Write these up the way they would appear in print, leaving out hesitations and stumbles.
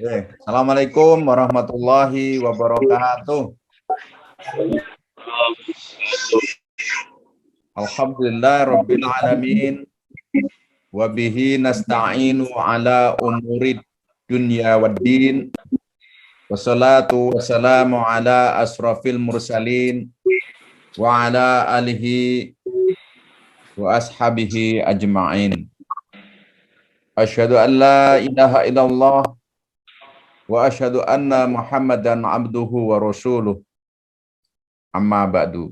Assalamualaikum warahmatullahi wabarakatuh. Alhamdulillah rabbil alamin wa bihi nasta'inu ala umurid dunya waddin. Wassalatu wassalamu ala asrafil mursalin wa ala alihi wa ashabihi ajma'in. Asyhadu an la ilaha illallah wa asyhadu anna Muhammadan abduhu wa rasuluh. Amma ba'du.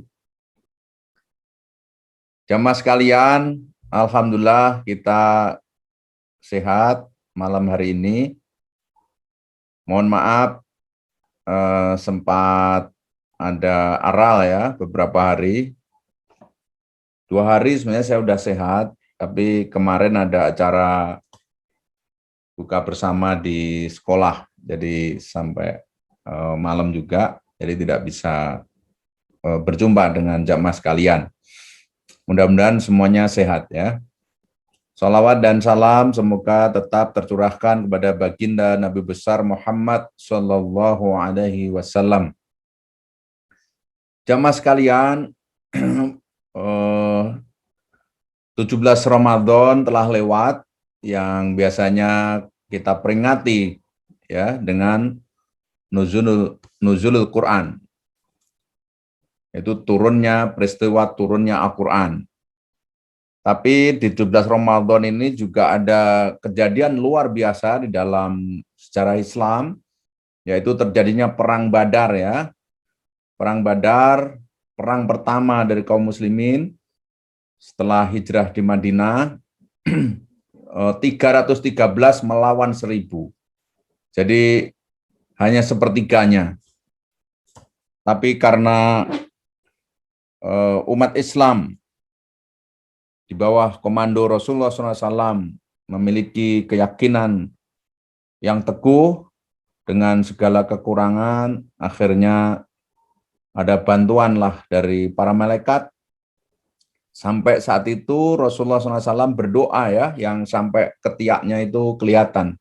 Jamaah sekalian, alhamdulillah kita sehat malam hari ini. Mohon maaf sempat ada aral ya beberapa hari. 2 hari sebenarnya saya sudah sehat, tapi kemarin ada acara buka bersama di sekolah, jadi sampai malam juga, jadi tidak bisa berjumpa dengan jamaah sekalian. Mudah-mudahan semuanya sehat ya. Salawat dan salam semoga tetap tercurahkan kepada baginda Nabi besar Muhammad Sallallahu Alaihi Wasallam. Jamaah sekalian, 17 Ramadan telah lewat, yang biasanya kita peringati ya dengan nuzulul Quran. Itu peristiwa turunnya Al-Quran. Tapi di 17 Ramadan ini juga ada kejadian luar biasa di dalam sejarah Islam, yaitu terjadinya Perang Badar ya. Perang Badar, perang pertama dari kaum muslimin setelah hijrah di Madinah, 313 melawan 1000. Jadi hanya sepertiganya. Tapi karena umat Islam di bawah komando Rasulullah SAW memiliki keyakinan yang teguh dengan segala kekurangan, akhirnya ada bantuanlah dari para malaikat. Sampai saat itu Rasulullah SAW berdoa ya, yang sampai ketiaknya itu kelihatan.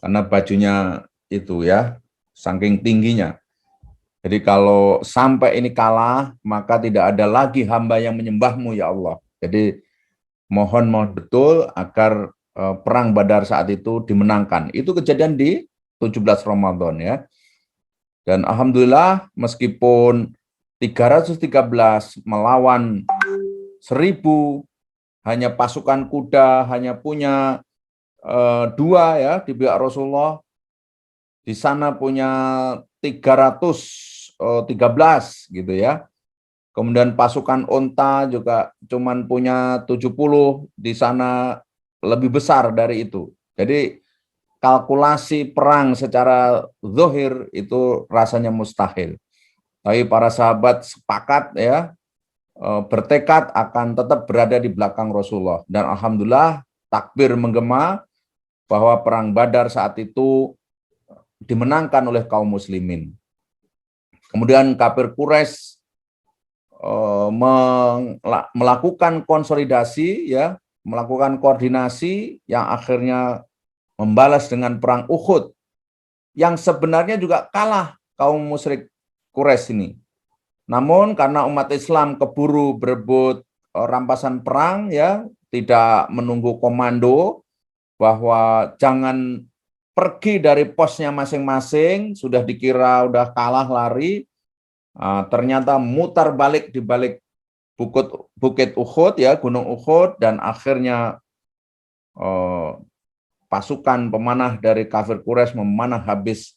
Karena bajunya itu ya, saking tingginya. Jadi kalau sampai ini kalah, maka tidak ada lagi hamba yang menyembahmu ya Allah. Jadi mohon betul agar perang Badar saat itu dimenangkan. Itu kejadian di 17 Ramadan ya. Dan alhamdulillah meskipun 313 melawan 1000, hanya pasukan kuda hanya punya 2 ya di pihak Rasulullah. Di sana punya 313 gitu ya. Kemudian pasukan unta juga cuman punya 70, di sana lebih besar dari itu. Jadi kalkulasi perang secara zahir itu rasanya mustahil. Tapi para sahabat sepakat ya, bertekad akan tetap berada di belakang Rasulullah. Dan alhamdulillah takbir menggema bahwa perang Badar saat itu dimenangkan oleh kaum muslimin. Kemudian kafir Quraisy melakukan konsolidasi ya, melakukan koordinasi yang akhirnya membalas dengan perang Uhud, yang sebenarnya juga kalah kaum musyrik Quraisy ini. Namun karena umat Islam keburu berebut rampasan perang ya, tidak menunggu komando bahwa jangan pergi dari posnya masing-masing, sudah dikira udah kalah lari, ternyata mutar balik di balik Bukit Uhud ya, Gunung Uhud, dan akhirnya pasukan pemanah dari kafir Quraisy memanah habis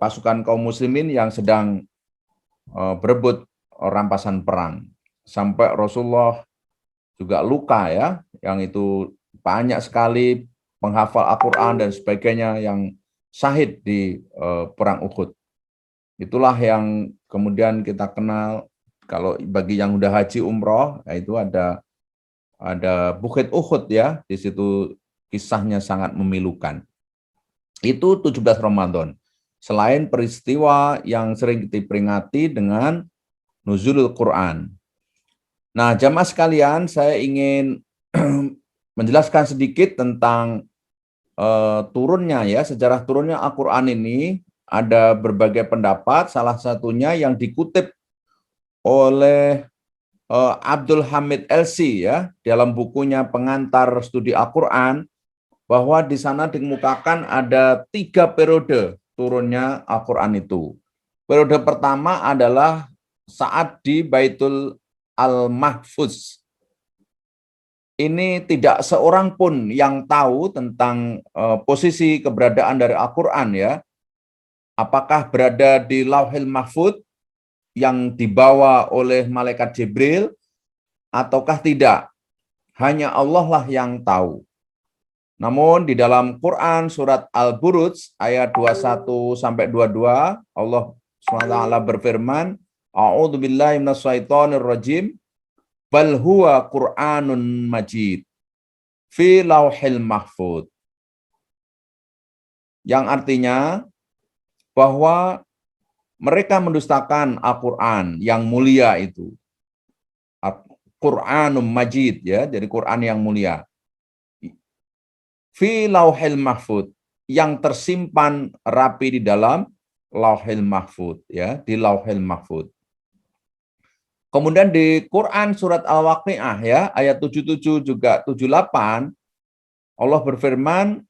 pasukan kaum muslimin yang sedang berebut rampasan perang. Sampai Rasulullah juga luka ya, yang itu banyak sekali penghafal Al-Quran dan sebagainya yang syahid di perang Uhud. Itulah yang kemudian kita kenal, kalau bagi yang udah haji umroh, itu ada Bukit Uhud ya, di situ kisahnya sangat memilukan. Itu 17 Ramadan. Selain peristiwa yang sering diperingati dengan nuzulul Quran. Nah, jamaah sekalian, saya ingin menjelaskan sedikit tentang turunnya ya, sejarah turunnya Al-Quran ini ada berbagai pendapat, salah satunya yang dikutip oleh Abdul Hamid LC ya dalam bukunya Pengantar Studi Al-Quran, bahwa di sana dikemukakan ada 3 periode turunnya Al-Quran itu. Periode pertama adalah saat di Baitul Al-Mahfuz. Ini tidak seorang pun yang tahu tentang posisi keberadaan dari Al-Quran ya. Apakah berada di Lauhil Mahfuz yang dibawa oleh malaikat Jibril ataukah tidak. Hanya Allah lah yang tahu. Namun di dalam Quran surat Al-Buruj ayat 21 sampai 22 Allah SWT berfirman, A'udzubillahi minasyaitonirrajim, bal huwa Qur'anun Majid fi lauhil mahfuz. Yang artinya bahwa mereka mendustakan Al-Quran yang mulia itu. Qur'anun Majid ya, jadi Quran yang mulia. Fi lauhil mahfuz, yang tersimpan rapi di dalam lauhil mahfuz ya, di lauhil mahfuz. Kemudian di Quran surat Al-Waqiah ya, ayat 77 juga 78, Allah berfirman,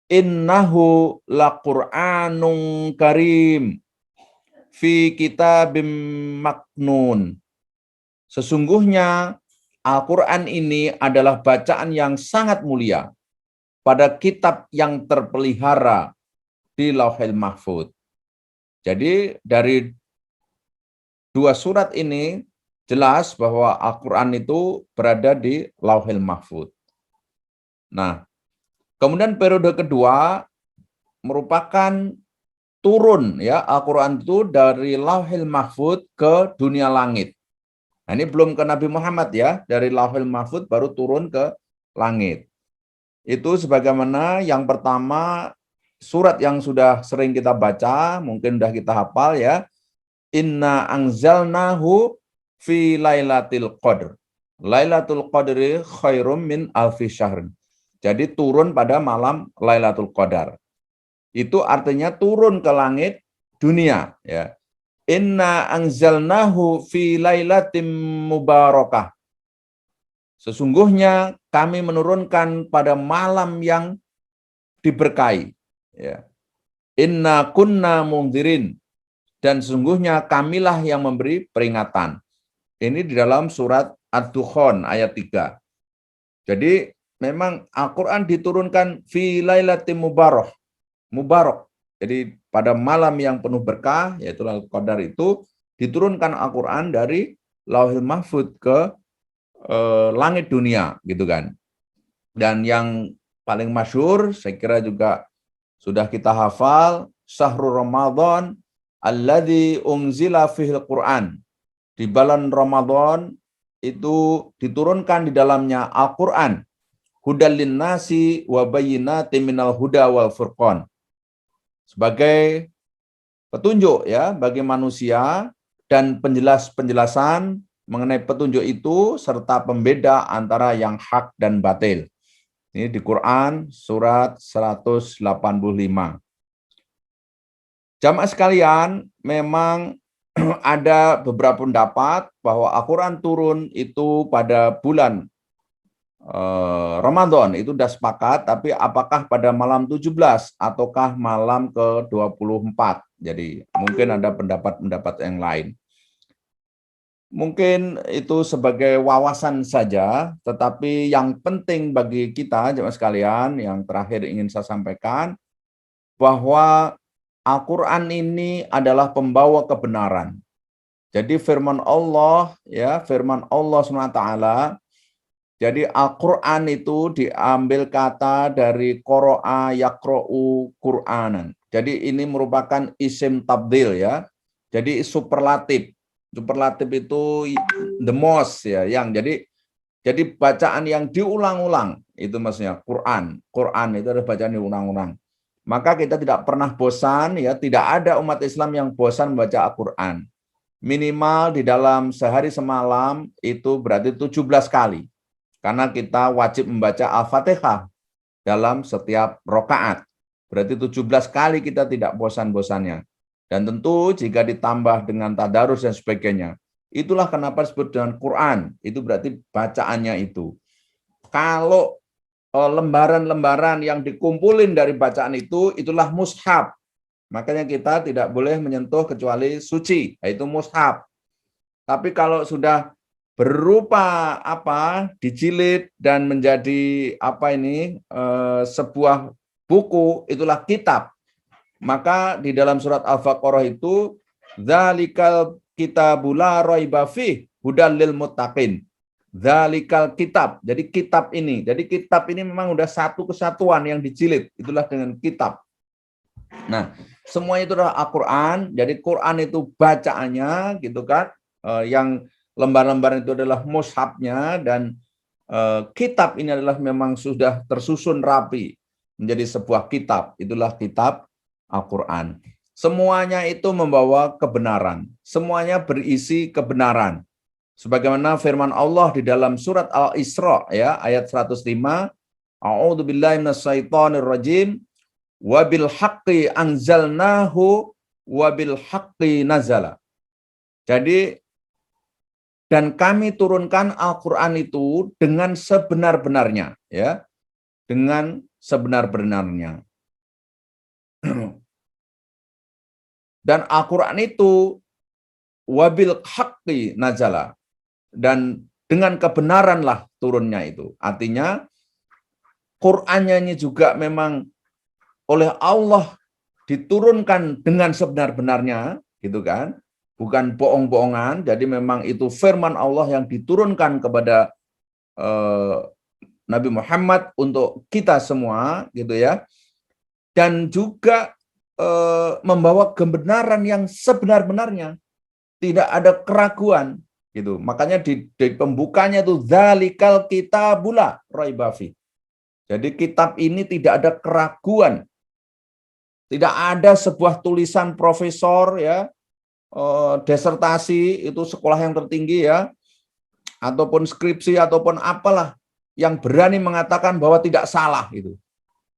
innahu laqur'anun karim fi kitabim maknun. Sesungguhnya Al-Quran ini adalah bacaan yang sangat mulia pada kitab yang terpelihara di Lauhil Mahfuz. Jadi dari 2 surat ini jelas bahwa Al-Quran itu berada di Lauhil Mahfuz. Nah, kemudian periode kedua merupakan turun ya Al-Quran itu dari Lauhil Mahfuz ke dunia langit. Nah, ini belum ke Nabi Muhammad ya, dari Lauhil Mahfuz baru turun ke langit. Itu sebagaimana yang pertama surat yang sudah sering kita baca, mungkin sudah kita hafal ya. Inna anzalnahu fi lailatul qadr. Lailatul qadri khairum min alfi syahrin. Jadi turun pada malam Lailatul Qadar. Itu artinya turun ke langit dunia ya. Inna anzalnahu fi lailatim mubarakah. Sesungguhnya kami menurunkan pada malam yang diberkahi ya. Inna kunna mundzirin, dan sesungguhnya kamilah yang memberi peringatan. Ini di dalam surat Ad-Dukhan ayat 3. Jadi memang Al-Quran diturunkan fi lailatim mubarak. Jadi pada malam yang penuh berkah, yaitu Lailatul Qadar itu, diturunkan Al-Quran dari Lauhil Mahfuz ke langit dunia, gitu kan. Dan yang paling masyhur, saya kira juga sudah kita hafal, Syahrul Ramadan alladzi unzila fihil Quran. Di bulan Ramadan itu diturunkan di dalamnya Al-Quran. Hudal linnasi wa bayyinatin minal huda wal furqan. Sebagai petunjuk ya bagi manusia dan penjelasan mengenai petunjuk itu serta pembeda antara yang hak dan batil. Ini di Quran surat 185. Jamaah sekalian, memang ada beberapa pendapat bahwa Al-Quran turun itu pada bulan Ramadan, itu sudah sepakat, tapi apakah pada malam 17 ataukah malam ke-24? Jadi mungkin ada pendapat-pendapat yang lain. Mungkin itu sebagai wawasan saja, tetapi yang penting bagi kita, jemaah sekalian, yang terakhir ingin saya sampaikan, bahwa Al-Quran ini adalah pembawa kebenaran. Jadi firman Allah, ya, firman Allah SWT, jadi Al-Quran itu diambil kata dari qoro'a yakro'u Qur'anan. Jadi ini merupakan isim tabdil ya. Jadi superlatif. Superlatif itu the most ya, yang jadi bacaan yang diulang-ulang itu maksudnya Quran. Quran itu adalah bacaan diulang-ulang. Maka kita tidak pernah bosan ya, tidak ada umat Islam yang bosan membaca Al-Quran. Minimal di dalam sehari semalam itu berarti 17 kali. Karena kita wajib membaca Al-Fatihah. dalam setiap rokaat. Berarti 17 kali kita tidak bosan-bosannya. Dan tentu jika ditambah dengan tadarus dan sebagainya, itulah kenapa disebut dengan Quran. Itu berarti bacaannya itu. Kalau lembaran-lembaran yang dikumpulin dari bacaan itu, itulah mushaf. Makanya kita tidak boleh menyentuh kecuali suci, yaitu mushaf. Tapi kalau sudah berupa dijilid dan menjadi sebuah buku, itulah kitab. Maka di dalam surat Al-Baqarah itu dzalikal kitabul la raiba fih hudal lil muttaqin. Dzalikal kitab. Jadi kitab ini memang udah satu kesatuan yang dijilid. Itulah dengan kitab. Nah, semuanya itu adalah Al-Qur'an. Jadi Quran itu bacaannya gitu kan. Yang lembar-lembar itu adalah mushafnya, dan kitab ini adalah memang sudah tersusun rapi menjadi sebuah kitab. Itulah kitab Al-Quran. Semuanya itu membawa kebenaran. Semuanya berisi kebenaran. Sebagaimana firman Allah di dalam surat Al-Isra ya, ayat 105, A'udzubillahi minasyaitonirrajim wa bil haqqi anzalnahu wa bil haqqi nazala. Jadi, dan kami turunkan Al-Quran itu dengan sebenar-benarnya, ya, dengan sebenar-benarnya. Dan Al-Quran itu wabil haqqi nazala, dan dengan kebenaranlah turunnya itu. Artinya Qur'annya ini juga memang oleh Allah diturunkan dengan sebenar-benarnya, gitu kan? Bukan bohong-bohongan. Jadi memang itu firman Allah yang diturunkan kepada Nabi Muhammad untuk kita semua, gitu ya. Dan juga membawa kebenaran yang sebenar-benarnya, tidak ada keraguan, gitu. Makanya di pembukanya itu dzalikal kitabul la raiba fih. Jadi kitab ini tidak ada keraguan, tidak ada sebuah tulisan profesor ya, disertasi itu sekolah yang tertinggi ya, ataupun skripsi ataupun apalah yang berani mengatakan bahwa tidak salah itu.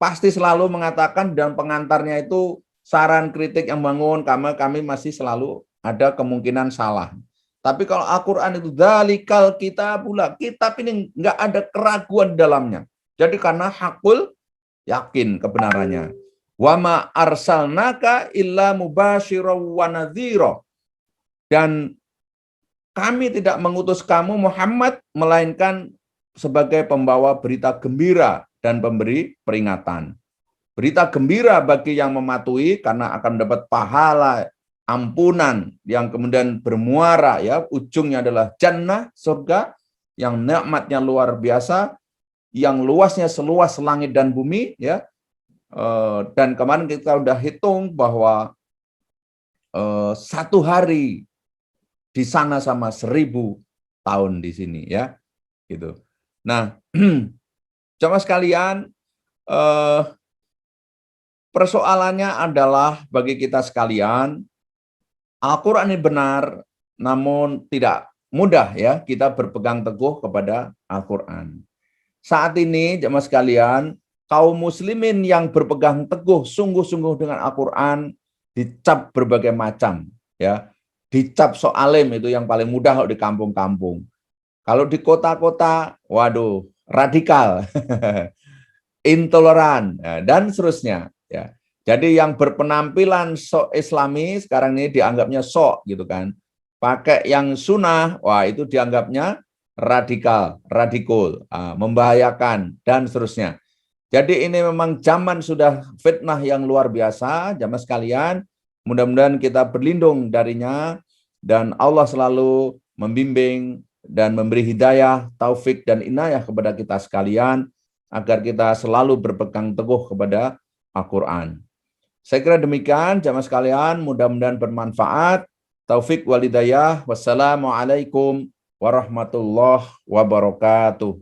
Pasti selalu mengatakan, dan pengantarnya itu saran kritik yang bangun, karena kami masih selalu ada kemungkinan salah. Tapi kalau Al-Quran itu dzalikal kitabul la, kitab ini enggak ada keraguan di dalamnya. Jadi karena hakul, yakin kebenarannya. Wa ma arsalnaka illa mubasyiran wa nadhira. Dan kami tidak mengutus kamu Muhammad melainkan sebagai pembawa berita gembira dan pemberi peringatan. Berita gembira bagi yang mematuhi karena akan mendapat pahala ampunan yang kemudian bermuara ya, ujungnya adalah jannah, surga yang nikmatnya luar biasa, yang luasnya seluas langit dan bumi ya. Dan kemarin kita udah hitung bahwa 1 hari di sana sama 1000 tahun di sini ya, gitu. Nah, jamaah sekalian, persoalannya adalah bagi kita sekalian, Al-Quran ini benar, namun tidak mudah ya kita berpegang teguh kepada Al-Quran. Saat ini jamaah sekalian, kaum muslimin yang berpegang teguh sungguh-sungguh dengan Al-Quran dicap berbagai macam ya. Dicap soalim itu yang paling mudah kalau di kampung-kampung. Kalau di kota-kota, waduh, radikal, intoleran, dan seterusnya. Ya. Jadi yang berpenampilan sok Islami sekarang ini dianggapnya sok, gitu kan. Pakai yang sunnah, wah itu dianggapnya radikal, membahayakan, dan seterusnya. Jadi ini memang zaman sudah fitnah yang luar biasa, jamaah sekalian. Mudah-mudahan kita berlindung darinya, dan Allah selalu membimbing dan memberi hidayah, taufik, dan inayah kepada kita sekalian, agar kita selalu berpegang teguh kepada Al-Quran. Saya kira demikian, jamaah sekalian, mudah-mudahan bermanfaat. Taufik wal hidayah. Wassalamualaikum warahmatullahi wabarakatuh.